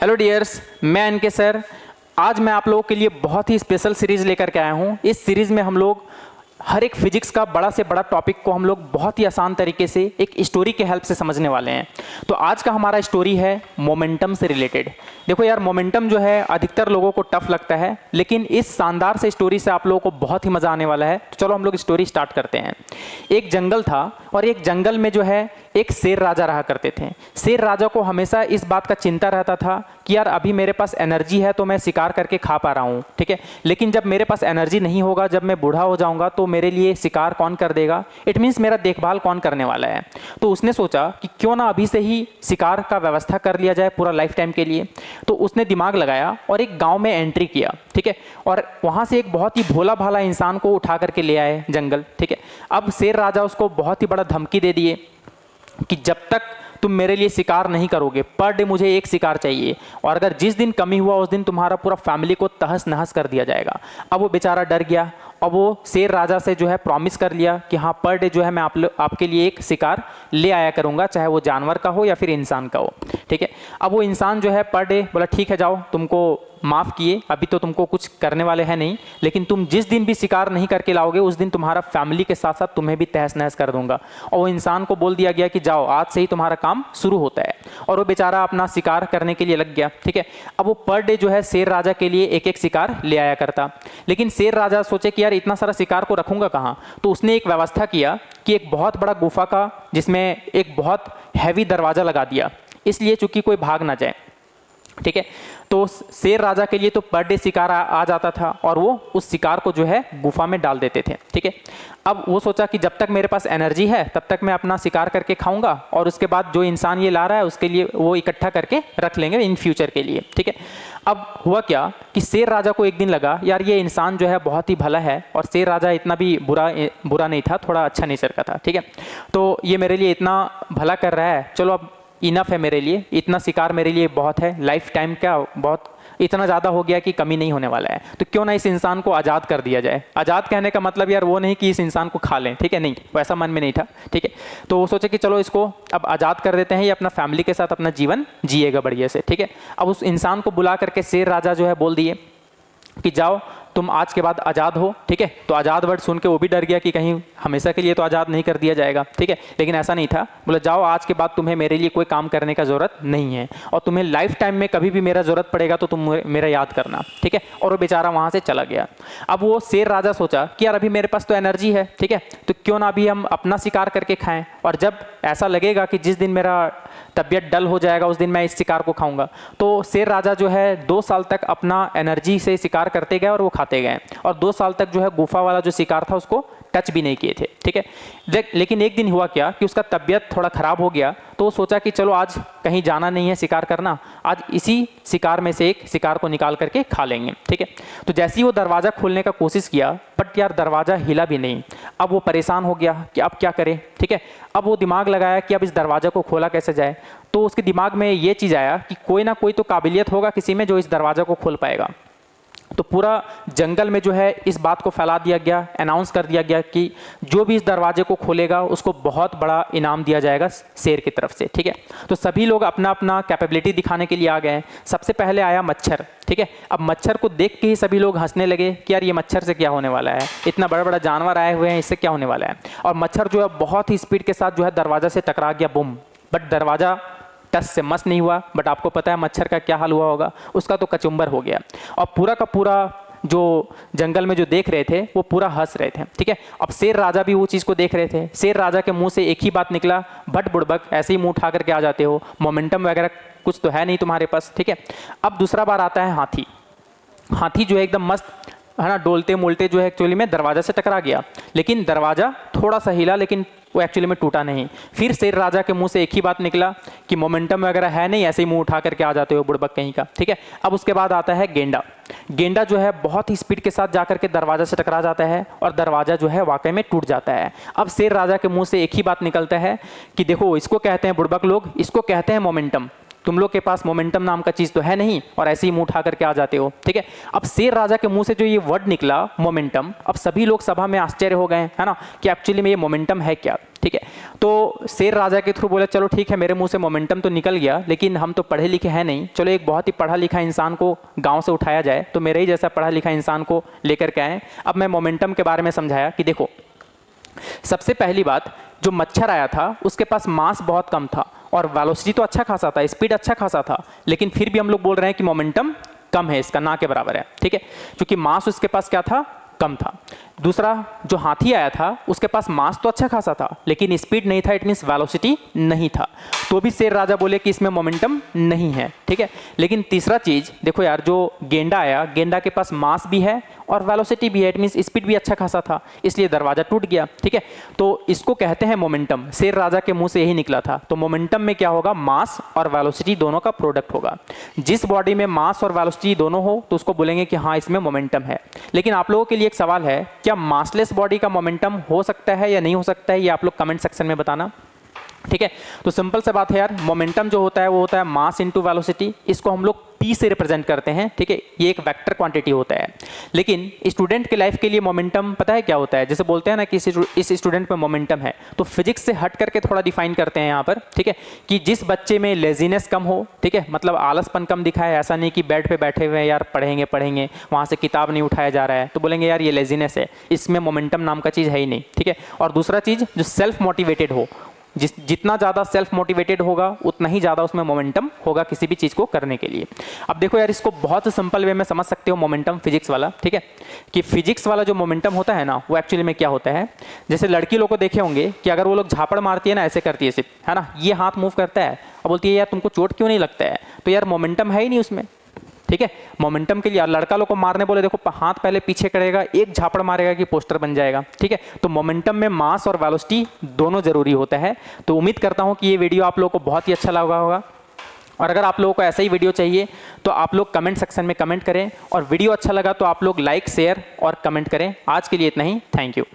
Hello dears, मैं N K sir. आज मैं आप लोगों के लिए बहुत ही स्पेशल सीरीज़ लेकर के आया हूँ। इस सीरीज़ में हम लोग हर एक फिजिक्स का बड़ा से बड़ा टॉपिक को हम लोग बहुत ही आसान तरीके से एक स्टोरी के हेल्प से समझने वाले हैं। तो आज का हमारा स्टोरी है मोमेंटम से रिलेटेड। देखो यार, मोमेंटम जो है अधिकतर लोगों को टफ लगता है, लेकिन इस शानदार से स्टोरी से आप लोगों को बहुत ही मज़ा आने वाला है। तो चलो हम लोग स्टोरी स्टार्ट करते हैं। एक जंगल था और एक जंगल में जो है एक शेर राजा रहा करते थे। शेर राजा को हमेशा इस बात का चिंता रहता था कि यार अभी मेरे पास एनर्जी है तो मैं शिकार करके खा पा रहा हूँ, ठीक है, लेकिन जब मेरे पास एनर्जी नहीं होगा, जब मैं बूढ़ा हो जाऊंगा तो मेरे लिए शिकार कौन कर देगा, इट मीन्स मेरा देखभाल कौन करने वाला है। तो उसने सोचा कि क्यों ना अभी से ही शिकार का व्यवस्था कर लिया जाए पूरा लाइफ टाइम के लिए। तो उसने दिमाग लगाया और एक गाँव में एंट्री किया, ठीक है, और वहाँ से एक बहुत ही भोला भाला इंसान को उठा करके ले आए जंगल, ठीक है। अब शेर राजा उसको बहुत ही बड़ा धमकी दे दिए कि जब तक तुम मेरे लिए शिकार नहीं करोगे, पर डे मुझे एक शिकार चाहिए, और अगर जिस दिन कमी हुआ उस दिन तुम्हारा पूरा फैमिली को तहस नहस कर दिया जाएगा। अब वो बेचारा डर गया और वो शेर राजा से जो है प्रॉमिस कर लिया कि हाँ, पर डे जो है मैं आपके लिए एक शिकार ले आया करूँगा, चाहे वो जानवर का हो या फिर इंसान का हो, ठीक है। अब वो इंसान जो है पर डे बोला ठीक है जाओ, तुमको माफ़ किए, अभी तो तुमको कुछ करने वाले हैं नहीं, लेकिन तुम जिस दिन भी शिकार नहीं करके लाओगे उस दिन तुम्हारा फैमिली के साथ साथ तुम्हें भी तहस नहस कर दूंगा। और वो इंसान को बोल दिया गया कि जाओ, आज से ही तुम्हारा काम शुरू होता है। और वो बेचारा अपना शिकार करने के लिए लग गया, ठीक है। अब वो पर डे जो है शेर राजा के लिए एक एक शिकार ले आया करता, लेकिन शेर राजा सोचे कि यार इतना सारा शिकार को रखूंगा कहाँ। तो उसने एक व्यवस्था किया कि एक बहुत बड़ा गुफा का, जिसमें एक बहुत हैवी दरवाज़ा लगा दिया, इसलिए चूंकि कोई भाग ना जाए, ठीक है। तो शेर राजा के लिए तो पर डे शिकार आ जाता था और वो उस शिकार को जो है गुफा में डाल देते थे, ठीक है। अब वो सोचा कि जब तक मेरे पास एनर्जी है तब तक मैं अपना शिकार करके खाऊंगा, और उसके बाद जो इंसान ये ला रहा है उसके लिए वो इकट्ठा करके रख लेंगे इन फ्यूचर के लिए, ठीक है। अब हुआ क्या कि शेर राजा को एक दिन लगा यार ये इंसान जो है बहुत ही भला है, और शेर राजा इतना भी बुरा नहीं था, थोड़ा अच्छा नेचर का था, ठीक है। तो ये मेरे लिए इतना भला कर रहा है, चलो अब इनफ है मेरे लिए, इतना शिकार मेरे लिए बहुत है, लाइफ टाइम का बहुत इतना ज़्यादा हो गया कि कमी नहीं होने वाला है। तो क्यों ना इस इंसान को आज़ाद कर दिया जाए। आज़ाद कहने का मतलब यार वो नहीं कि इस इंसान को खा लें, ठीक है, नहीं, वैसा मन में नहीं था, ठीक है। तो वो सोचे कि चलो इसको अब आज़ाद कर देते हैं, ये अपना फैमिली के साथ अपना जीवन जिएगा बढ़िया से, ठीक है। अब उस इंसान को बुला करके शेर राजा जो है बोल दिए कि जाओ तुम आज के बाद आज़ाद हो, ठीक है। तो आज़ाद वर्ड सुन के वो भी डर गया कि कहीं हमेशा के लिए तो आज़ाद नहीं कर दिया जाएगा, ठीक है, लेकिन ऐसा नहीं था। बोला जाओ आज के बाद तुम्हें मेरे लिए कोई काम करने का ज़रूरत नहीं है, और तुम्हें लाइफ टाइम में कभी भी मेरा ज़रूरत पड़ेगा तो तुम मेरा याद करना, ठीक है। और वो बेचारा वहाँ से चला गया। अब वो शेर राजा सोचा कि यार अभी मेरे पास तो एनर्जी है, ठीक है, तो क्यों ना अभी हम अपना शिकार करके खाएं, और जब ऐसा लगेगा कि जिस दिन मेरा तबीयत डल हो जाएगा उस दिन मैं इस शिकार को खाऊंगा। तो शेर राजा जो है 2 साल तक अपना एनर्जी से शिकार करते गए और वो खाते गए, और 2 साल तक जो है गुफा वाला जो शिकार था उसको टच भी नहीं किए थे, ठीक है। लेकिन एक दिन हुआ क्या कि उसका तबीयत थोड़ा ख़राब हो गया, तो वो सोचा कि चलो आज कहीं जाना नहीं है शिकार करना, आज इसी शिकार में से एक शिकार को निकाल करके खा लेंगे, ठीक है। तो जैसे ही वो दरवाज़ा खोलने का कोशिश किया, बट यार दरवाज़ा हिला भी नहीं। अब वो परेशान हो गया कि अब क्या करें, ठीक है। अब वो दिमाग लगाया कि अब इस दरवाज़ा को खोला कैसे जाए। तो उसके दिमाग में ये चीज़ आया कि कोई ना कोई तो काबिलियत होगा किसी में जो इस दरवाज़ा को खोल पाएगा। तो पूरा जंगल में जो है इस बात को फैला दिया गया, अनाउंस कर दिया गया कि जो भी इस दरवाजे को खोलेगा उसको बहुत बड़ा इनाम दिया जाएगा शेर की तरफ से, ठीक है। तो सभी लोग अपना अपना कैपेबिलिटी दिखाने के लिए आ गए। सबसे पहले आया मच्छर, ठीक है। अब मच्छर को देख के ही सभी लोग हंसने लगे कि यार ये मच्छर से क्या होने वाला है, इतना बड़ा बड़ा जानवर आए हुए हैं, इससे क्या होने वाला है। और मच्छर जो है बहुत ही स्पीड के साथ जो है दरवाजा से टकरा गया, बुम, बट दरवाजा टस से मस नहीं हुआ। बट आपको पता है मच्छर का क्या हाल हुआ होगा, उसका तो कचुम्बर हो गया। और पूरा का पूरा जो जंगल में जो देख रहे थे वो पूरा हंस रहे थे, ठीक है। अब शेर राजा भी वो चीज़ को देख रहे थे। शेर राजा के मुंह से एक ही बात निकला, भट बुड़बक, ऐसे ही मुंह उठा करके आ जाते हो, मोमेंटम वगैरह कुछ तो है नहीं तुम्हारे पास, ठीक है। अब दूसरा बार आता है हाथी। हाथी जो है एकदम मस्त है ना, डोलते मोलते जो है एक्चुअली में दरवाजा से टकरा गया, लेकिन दरवाजा थोड़ा सा हिला, लेकिन वो एक्चुअली में टूटा नहीं। फिर शेर राजा के मुंह से एक ही बात निकला कि मोमेंटम वगैरह है नहीं, ऐसे ही मुंह उठा करके आ जाते हो बुड़बक कहीं का, ठीक है। अब उसके बाद आता है गेंडा। गेंडा जो है बहुत ही स्पीड के साथ जाकर के दरवाजा से टकरा जाता है और दरवाजा जो है वाकई में टूट जाता है। अब शेर राजा के मुंह से एक ही बात निकलता है कि देखो इसको कहते हैं बुड़बक लोग, इसको कहते हैं मोमेंटम, तुम लोग के पास मोमेंटम नाम का चीज़ तो है नहीं और ऐसे ही मुंह उठा करके आ जाते हो, ठीक है। अब शेर राजा के मुंह से जो ये वर्ड निकला मोमेंटम, अब सभी लोग सभा में आश्चर्य हो गए, है ना, कि एक्चुअली में ये मोमेंटम है क्या, ठीक है। तो शेर राजा के थ्रू बोला चलो ठीक है, मेरे मुंह से मोमेंटम तो निकल गया, लेकिन हम तो पढ़े लिखे हैं नहीं, चलो एक बहुत ही पढ़ा लिखा इंसान को गांव से उठाया जाए। तो मेरे ही जैसा पढ़ा लिखा इंसान को लेकर के आए। अब मैं मोमेंटम के बारे में समझाया कि देखो, सबसे पहली बात, जो मच्छर आया था उसके पास मास बहुत कम था और वेलोसिटी तो अच्छा खासा था, स्पीड अच्छा खासा था, लेकिन फिर भी हम लोग बोल रहे हैं कि मोमेंटम कम है, इसका ना के बराबर है, ठीक है, क्योंकि मास उसके पास क्या था, कम था। दूसरा, जो हाथी आया था उसके पास मास तो अच्छा खासा था लेकिन स्पीड नहीं था, इट मींस वेलोसिटी नहीं था, तो भी शेर राजा बोले कि इसमें मोमेंटम नहीं है, ठीक है। लेकिन तीसरा चीज देखो यार, जो गेंडा आया, गेंडा के पास मास भी है और वेलोसिटी भी है, इट मींस स्पीड भी अच्छा खासा था, इसलिए दरवाजा टूट गया, ठीक है। तो इसको कहते हैं मोमेंटम, शेर राजा के मुंह से यही निकला था। तो मोमेंटम में क्या होगा, मास और वेलोसिटी दोनों का प्रोडक्ट होगा। जिस बॉडी में मास और वेलोसिटी दोनों हो तो उसको बोलेंगे कि हाँ इसमें मोमेंटम है। लेकिन आप लोगों के लिए एक सवाल है, क्या मासलेस बॉडी का मोमेंटम हो सकता है या नहीं हो सकता है, ये आप लोग कमेंट सेक्शन में बताना, ठीक है। तो सिंपल सा बात है यार, मोमेंटम जो होता है वो होता है मास इनटू वेलोसिटी, इसको हम लोग p से रिप्रेजेंट करते हैं, ठीक है, ये एक वेक्टर क्वांटिटी होता है। लेकिन स्टूडेंट के लाइफ के लिए मोमेंटम पता है क्या होता है, जैसे बोलते हैं ना कि इस स्टूडेंट में मोमेंटम है, तो फिजिक्स से हट करके थोड़ा डिफाइन करते हैं यहाँ पर, ठीक है, कि जिस बच्चे में लेजीनेस कम हो, ठीक है, मतलब आलसपन कम दिखाए, ऐसा नहीं कि बेड पे बैठे हुए यार पढ़ेंगे वहाँ से किताब नहीं उठाया जा रहा है, तो बोलेंगे यार ये लेजीनेस है, इसमें मोमेंटम नाम का चीज़ है ही नहीं, ठीक है। और दूसरा चीज़, जो सेल्फ मोटिवेटेड हो, जितना ज़्यादा सेल्फ मोटिवेटेड होगा उतना ही ज़्यादा उसमें मोमेंटम होगा किसी भी चीज़ को करने के लिए। अब देखो यार, इसको बहुत सिंपल वे में समझ सकते हो मोमेंटम फिजिक्स वाला, ठीक है, कि फिजिक्स वाला जो मोमेंटम होता है ना, वो एक्चुअली में क्या होता है, जैसे लड़की लोग को देखे होंगे कि अगर वो लोग झापड़ मारती है ना, ऐसे करती है सिर्फ, है ना, ये हाथ मूव करता है और बोलती है यार तुमको चोट क्यों नहीं लगता है, तो यार मोमेंटम है ही नहीं उसमें, ठीक है। मोमेंटम के लिए लड़का लोग को मारने बोले, देखो हाथ पहले पीछे करेगा, एक झापड़ मारेगा कि पोस्टर बन जाएगा, ठीक है। तो मोमेंटम में मास और वेलोसिटी दोनों जरूरी होता है। तो उम्मीद करता हूं कि ये वीडियो आप लोगों को बहुत ही अच्छा लगा होगा, और अगर आप लोगों को ऐसा ही वीडियो चाहिए तो आप लोग कमेंट सेक्शन में कमेंट करें, और वीडियो अच्छा लगा तो आप लोग लाइक, शेयर और कमेंट करें। आज के लिए इतना ही, थैंक यू।